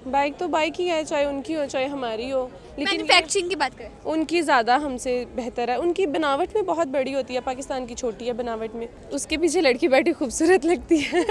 Bike तो bike ही है, चाहे उनकी हो चाहे हमारी हो, लेकिन मैन्युफैक्चरिंग की बात करें, उनकी ज़्यादा हमसे बेहतर है। उनकी बनावट में बहुत बड़ी होती है, पाकिस्तान की छोटी है बनावट में। उसके पीछे लड़की बैठी खूबसूरत लगती है।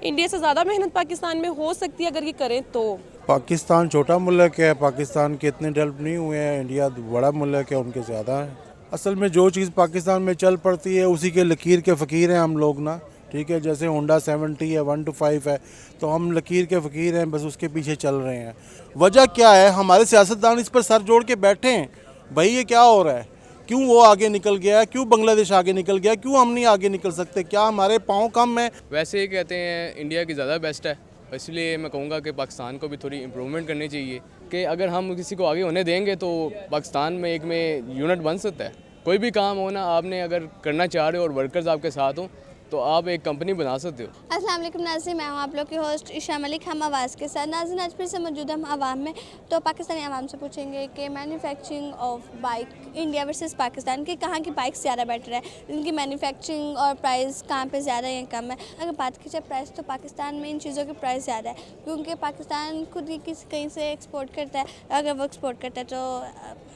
इंडिया से ज़्यादा मेहनत पाकिस्तान में हो सकती है अगर ये करें तो। पाकिस्तान छोटा मुल्क है, पाकिस्तान के इतने डेवलप नहीं हुए हैं, इंडिया बड़ा मुल्क है, उनके ज़्यादा है। असल में जो चीज़ पाकिस्तान में चल पड़ती है उसी के लकीर के फ़कीर हैं हम लोग ना, ठीक है। जैसे होंडा 70 है, 125 है, तो हम लकीर के फ़कीर हैं, बस उसके पीछे चल रहे हैं। वजह क्या है? हमारे सियासतदान इस पर सर जोड़ के बैठे हैं, भाई ये क्या हो रहा है, क्यों वो आगे निकल गया, क्यों बांग्लादेश आगे निकल गया, क्यों हम नहीं आगे निकल सकते, क्या हमारे पाँव कम है? वैसे ही कहते हैं इंडिया की ज़्यादा बेस्ट है, इसलिए मैं कहूँगा कि पाकिस्तान को भी थोड़ी इम्प्रूवमेंट करनी चाहिए कि अगर हम किसी को आगे होने देंगे तो पाकिस्तान में एक में यूनिट बन सकता है। कोई भी काम हो ना, आपने अगर करना चाह रहे हो और वर्कर्स आपके साथ हों तो आप एक कंपनी बना सकते हो। अस्सलाम वालेकुम नाज़रीन, मैं हूं आप लोग की होस्ट ईशा मलिक। हम आवाज़ के साथ नाज़रीन आज फिर से मौजूद हम आवाम में, तो पाकिस्तानी आवाम से पूछेंगे कि manufacturing of bike India versus Pakistan के कहाँ की बाइक ज़्यादा बेटर है, इनकी मैन्युफैक्चरिंग और प्राइस कहाँ पे ज़्यादा या कम है। अगर बात की जाए प्राइस तो पाकिस्तान में इन चीज़ों की प्राइस ज़्यादा है, क्योंकि पाकिस्तान खुद ही कहीं से एक्सपोर्ट करता है। अगर वो एक्सपोर्ट करता है तो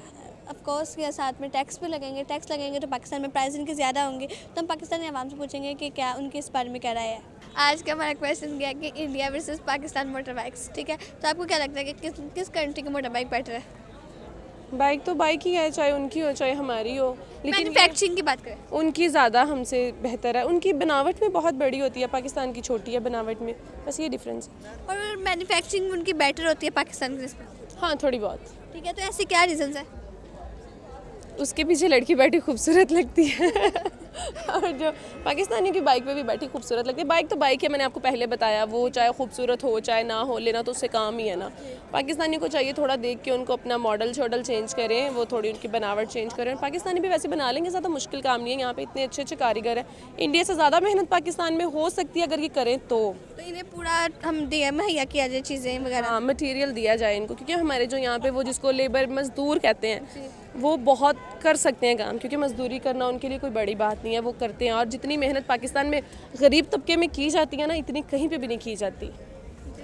ऑफ कोर्स या साथ में टैक्स भी लगेंगे, टैक्स लगेंगे तो पाकिस्तान में प्राइस इनके ज़्यादा होंगे। तो हम पाकिस्तानी आवाम से पूछेंगे कि क्या उनके इस बारे में क्या राय है। आज का हमारा क्वेश्चन गया कि India versus Pakistan motor bikes, ठीक है। तो आपको क्या लगता है कि किस कंट्री की मोटर बाइक बेटर है? बाइक तो बाइक ही है, चाहे उनकी हो चाहे हमारी हो, लेकिन मैन्युफैक्चरिंग की बात करें, उनकी ज़्यादा हमसे बेहतर है। उनकी बनावट में बहुत बड़ी होती है, पाकिस्तान की छोटी है बनावट में, बस ये डिफरेंस है। और मैन्युफैक्चरिंग उनकी बेटर होती है पाकिस्तान की रिस्पेक्ट, हाँ थोड़ी बहुत। ठीक है। तो ऐसी क्या रीज़न्स है? उसके पीछे लड़की बैठी खूबसूरत लगती है। और जो पाकिस्तानी की बाइक पे भी बैठी खूबसूरत लगती है। बाइक तो बाइक है, मैंने आपको पहले बताया, वो चाहे खूबसूरत हो चाहे ना हो, लेना तो उससे काम ही है ना। पाकिस्तानी को चाहिए थोड़ा देख के उनको अपना मॉडल शॉडल चेंज करें, वो थोड़ी उनकी बनावट चेंज करें। और पाकिस्तानी भी वैसे बना लेंगे, ज़्यादा मुश्किल काम नहीं है, यहाँ पे इतने अच्छे अच्छे कारीगर हैं। इंडिया से ज़्यादा मेहनत पाकिस्तान में हो सकती है अगर ये करें तो। इन्हें पूरा हम दिया मुहैया किया जाए चीज़ें वगैरह, हाँ, मटेरियल दिया जाए इनको, क्योंकि हमारे जो यहाँ पे वो जिसको लेबर मजदूर कहते हैं वो बहुत कर सकते हैं काम, क्योंकि मजदूरी करना उनके लिए कोई बड़ी बात नहीं है, वो करते हैं। और जितनी मेहनत पाकिस्तान में गरीब तबके में की जाती है ना, इतनी कहीं पे भी नहीं की जाती।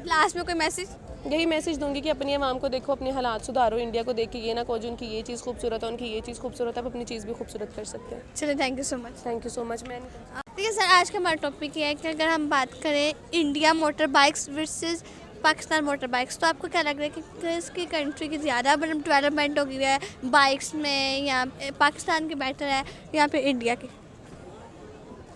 लास्ट में कोई मैसेज? यही मैसेज दूंगी कि अपनी आवाम को देखो, अपने हालात सुधारो, इंडिया को देख के ये ना कहो जो उनकी ये चीज़ खूबसूरत है उनकी ये चीज़ खूबसूरत है, आप अपनी चीज़ भी खूबसूरत कर सकते हैं। चलिए, thank you so much. Thank you so much. मैं ठीक है सर, आज का हमारा टॉपिक ये है कि अगर हम बात करें India motor bikes versus Pakistan motor bikes, तो आपको क्या लग रहा है कि किसकी कंट्री की ज़्यादा डेवलपमेंट हो गई है बाइक्स में, या पाकिस्तान की बेटर है या फिर इंडिया की?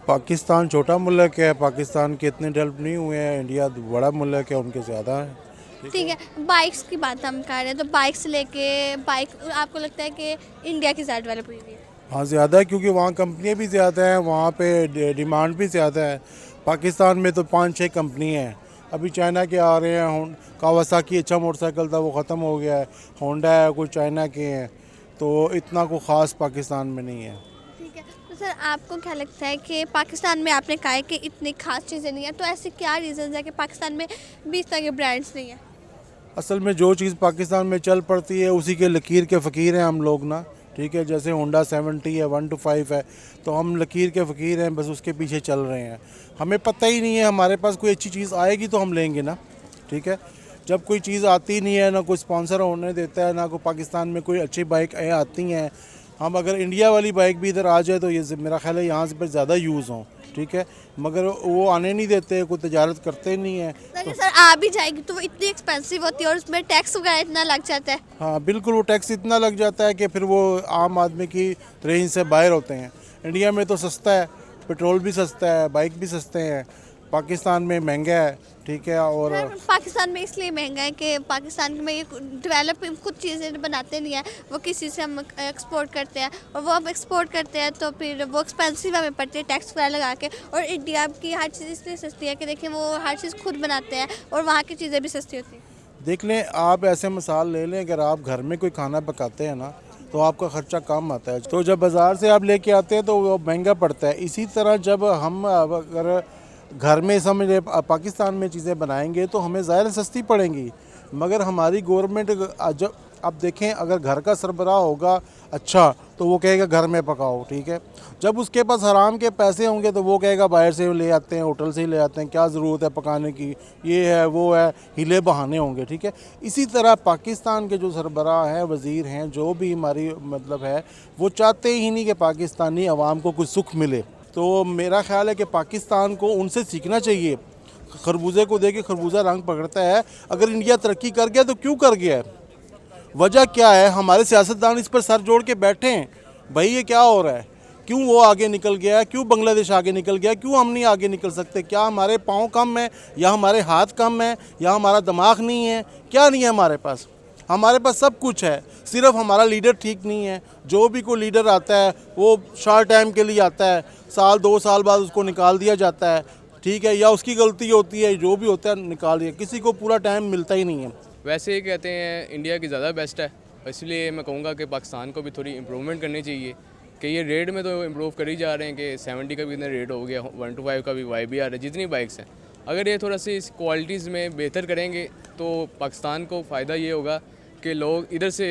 पाकिस्तान छोटा मुल्क है, पाकिस्तान के इतने डेवलप नहीं हुए हैं, इंडिया बड़ा मुल्क है, उनके ज़्यादा है। ठीक है, बाइक्स की बात हम कर रहे हैं, तो बाइक से लेके बाइक आपको लगता है कि इंडिया की ज़्यादा डेवलप हुई है? हाँ ज़्यादा है, क्योंकि वहाँ कंपनियाँ भी ज़्यादा हैं, वहाँ पे डिमांड भी ज़्यादा है। पाकिस्तान में तो 5-6 कंपनी हैं, अभी चाइना के आ रहे हैं। कावासाकी अच्छा मोटरसाइकिल था, वो ख़त्म हो गया है। होंडा है, कोई चाइना के हैं, तो इतना कोई ख़ास पाकिस्तान में नहीं है। ठीक है, तो सर आपको क्या लगता है कि पाकिस्तान में, आपने कहा है कि इतनी खास चीज़ें नहीं है, तो ऐसे क्या रीज़न है कि पाकिस्तान में भी इस तरह के ब्रांड्स नहीं है? असल में जो चीज़ पाकिस्तान में चल पड़ती है उसी के लकीर के फ़कीर हैं हम लोग ना, ठीक है। जैसे होंडा 70 है, 125 है, तो हम लकीर के फ़कीर हैं, बस उसके पीछे चल रहे हैं। हमें पता ही नहीं है, हमारे पास कोई अच्छी चीज़ आएगी तो हम लेंगे ना, ठीक है। जब कोई चीज़ आती नहीं है, ना कोई स्पॉन्सर होने देता है, ना कोई पाकिस्तान में कोई अच्छी बाइक आती हैं। हम अगर इंडिया वाली बाइक भी इधर आ जाए तो ये मेरा ख्याल है यहाँ से पर ज़्यादा यूज़ हों, ठीक है, मगर वो आने नहीं देते, कोई तजारत करते नहीं है। तो सर आ भी जाएगी तो वो इतनी एक्सपेंसिव होती है और उसमें टैक्स वगैरह इतना लग जाता है। हाँ बिल्कुल, वो टैक्स इतना लग जाता है कि फिर वो आम आदमी की रेंज से बाहर होते हैं। इंडिया में तो सस्ता है, पेट्रोल भी सस्ता है, बाइक भी सस्ते हैं। पाकिस्तान में महंगा है, ठीक है। और पाकिस्तान में इसलिए महंगा है कि पाकिस्तान में ये डेवलप कुछ चीज़ें बनाते नहीं है, वो किसी से हम एक्सपोर्ट करते हैं, और वो हम एक्सपोर्ट करते हैं तो फिर वो एक्सपेंसिव हमें पड़ती है टैक्स वगैरह लगा के। और इंडिया की हर चीज़ इसलिए सस्ती है कि देखिए वो हर चीज़ खुद बनाते हैं और वहाँ की चीज़ें भी सस्ती होती हैं। देख लें, आप ऐसे मिसाल ले लें, अगर आप घर में कोई खाना पकाते हैं ना तो आपका ख़र्चा कम आता है, तो जब बाज़ार से आप लेके आते हैं तो वो महंगा पड़ता है। इसी तरह जब हम अगर घर में समझ पाकिस्तान में चीज़ें बनाएंगे तो हमें ज़ाहिर सस्ती पड़ेंगी, मगर हमारी गवर्नमेंट जब अब देखें, अगर घर का सरबराह होगा अच्छा तो वो कहेगा घर में पकाओ, ठीक है। जब उसके पास हराम के पैसे होंगे तो वो कहेगा बाहर से ले आते हैं, होटल से ही ले आते हैं, क्या ज़रूरत है पकाने की, ये है वो है, हिले बहाने होंगे, ठीक है। इसी तरह पाकिस्तान के जो सरबराह हैं, वज़ीर हैं, जो भी हमारी मतलब है, वो चाहते ही नहीं कि पाकिस्तानी अवाम को कुछ सुख मिले। तो मेरा ख्याल है कि पाकिस्तान को उनसे सीखना चाहिए। खरबूजे को देख के खरबूजा रंग पकड़ता है। अगर इंडिया तरक्की कर गया तो क्यों कर गया है, वजह क्या है? हमारे सियासतदान इस पर सर जोड़ के बैठे हैं, भाई ये क्या हो रहा है, क्यों वो आगे निकल गया, क्यों बांग्लादेश आगे निकल गया, क्यों हम नहीं आगे निकल सकते? क्या हमारे पाँव कम है, या हमारे हाथ कम है, या हमारा दिमाग नहीं है? क्या नहीं है हमारे पास? हमारे पास सब कुछ है, सिर्फ हमारा लीडर ठीक नहीं है। जो भी कोई लीडर आता है वो शॉर्ट टाइम के लिए आता है, साल 2 साल बाद उसको निकाल दिया जाता है, ठीक है, या उसकी गलती होती है, जो भी होता है निकाल दिया, किसी को पूरा टाइम मिलता ही नहीं है। वैसे ही कहते हैं इंडिया की ज़्यादा बेस्ट है, इसलिए मैं कहूँगा कि पाकिस्तान को भी थोड़ी इम्प्रूवमेंट करनी चाहिए। कि ये रेट में तो इम्प्रूव कर ही जा रहे हैं कि 70 का भी इतना रेट हो गया, 1 to 5 का भी वाई भी आ रहा है, जितनी बाइक्स हैं। अगर ये थोड़ा सी इस क्वालिटीज़ में बेहतर करेंगे तो पाकिस्तान को फ़ायदा ये होगा कि लोग इधर से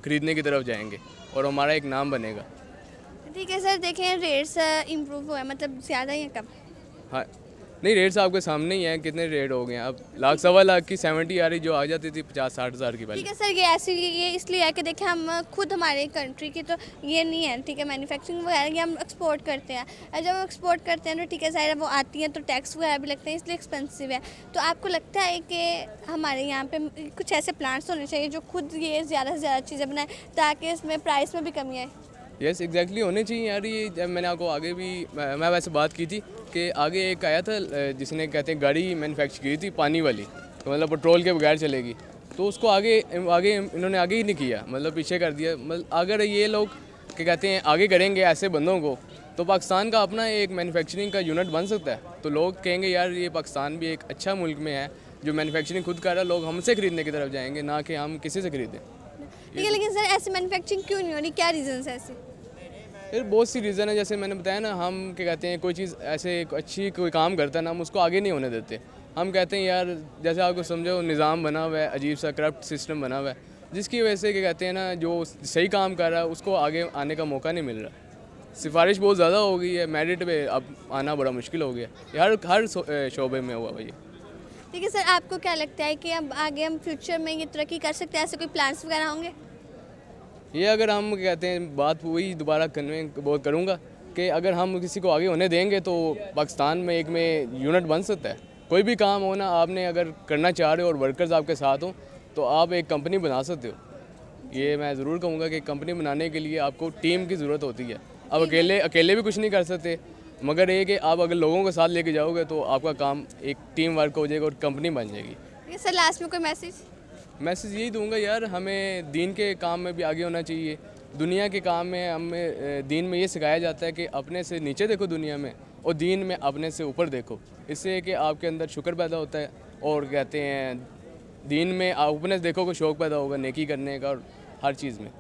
ख़रीदने की तरफ जाएंगे और हमारा एक नाम बनेगा। ठीक है सर, देखें रेट्स इम्प्रूव हुआ है, मतलब ज़्यादा या कम? हाँ, नहीं रेट्स आपके सामने ही हैं, कितने रेट हो गए हैं। अब लाख सवा लाख की 70 आ रही, जो आ जाती थी 50-60 हज़ार की ठीक पहले। है सर, ये ऐसे ये इसलिए है कि देखिए हम खुद हमारे कंट्री की तो ये नहीं है, ठीक है, मैन्युफैक्चरिंग वगैरह ये हम एक्सपोर्ट करते हैं, और जब हम एक्सपोर्ट करते हैं तो ठीक है ज़ाहिर है वो आती हैं तो टैक्स वगैरह भी लगते हैं, इसलिए एक्सपेंसिव है। तो आपको लगता है कि हमारे यहाँ पे कुछ ऐसे प्लांट्स होने चाहिए जो खुद ये ज़्यादा से ज़्यादा चीज़ें बनाएं ताकि इसमें प्राइस में भी कमी आए? यस एग्जैक्टली होने चाहिए यार। ये जब मैंने आपको आगे भी मैं वैसे बात की थी कि आगे एक आया था जिसने कहते हैं गाड़ी मैन्युफैक्चर की थी पानी वाली, तो मतलब पेट्रोल के बगैर चलेगी, तो उसको आगे आगे इन्होंने आगे ही नहीं किया, मतलब पीछे कर दिया। मतलब अगर ये लोग क्या कहते हैं आगे करेंगे ऐसे बंदों को, तो पाकिस्तान का अपना एक मैन्युफैक्चरिंग का यूनिट बन सकता है। तो लोग कहेंगे यार ये पाकिस्तान भी एक अच्छा मुल्क में है जो मैन्युफैक्चरिंग खुद कर रहा है, लोग हमसे ख़रीदने की तरफ जाएंगे, ना कि हम किसी से ख़रीदें। ठीक है, लेकिन सर ऐसे मैन्युफैक्चरिंग क्यों नहीं हो रही, क्या रीज़न है ऐसे? फिर बहुत सी रीज़न है, जैसे मैंने बताया ना, हम क्या कहते हैं कोई चीज़ ऐसे अच्छी कोई काम करता है ना, हम उसको आगे नहीं होने देते। हम कहते हैं यार जैसे आपको समझो निज़ाम बना हुआ है, अजीब सा करप्ट सिस्टम बना हुआ है, जिसकी वजह से क्या कहते हैं ना जो सही काम कर रहा है उसको आगे आने का मौका नहीं मिल रहा। सिफारिश बहुत ज़्यादा हो गई है, मेरिट पे अब आना बड़ा मुश्किल हो गया, ये हर शोबे में हुआ भाई। ठीक है सर, आपको क्या लगता है कि अब आगे हम फ्यूचर में ये तरक्की कर सकते हैं, ऐसे कोई प्लान्स वगैरह होंगे? ये अगर हम कहते हैं बात वही दोबारा बहुत करूँगा कि अगर हम किसी को आगे होने देंगे तो पाकिस्तान में एक में यूनिट बन सकता है। कोई भी काम हो ना, आपने अगर करना चाह रहे हो और वर्कर्स आपके साथ हों तो आप एक कंपनी बना सकते हो। ये मैं ज़रूर कहूँगा कि कंपनी बनाने के लिए आपको टीम की ज़रूरत होती है। अब अकेले भी कुछ नहीं कर सकते, मगर ये कि आप अगर लोगों के साथ लेके जाओगे तो आपका काम एक टीम वर्क हो जाएगा और कंपनी बन जाएगी। ठीक है सर, लास्ट में कोई मैसेज यही दूंगा यार, हमें दीन के काम में भी आगे होना चाहिए। दुनिया के काम में हमें दीन में ये सिखाया जाता है कि अपने से नीचे देखो दुनिया में, और दीन में अपने से ऊपर देखो। इससे कि आपके अंदर शुक्र पैदा होता है, और कहते हैं दीन में आप अपने से देखो को शौक़ पैदा होगा नेकी करने का और हर चीज़ में।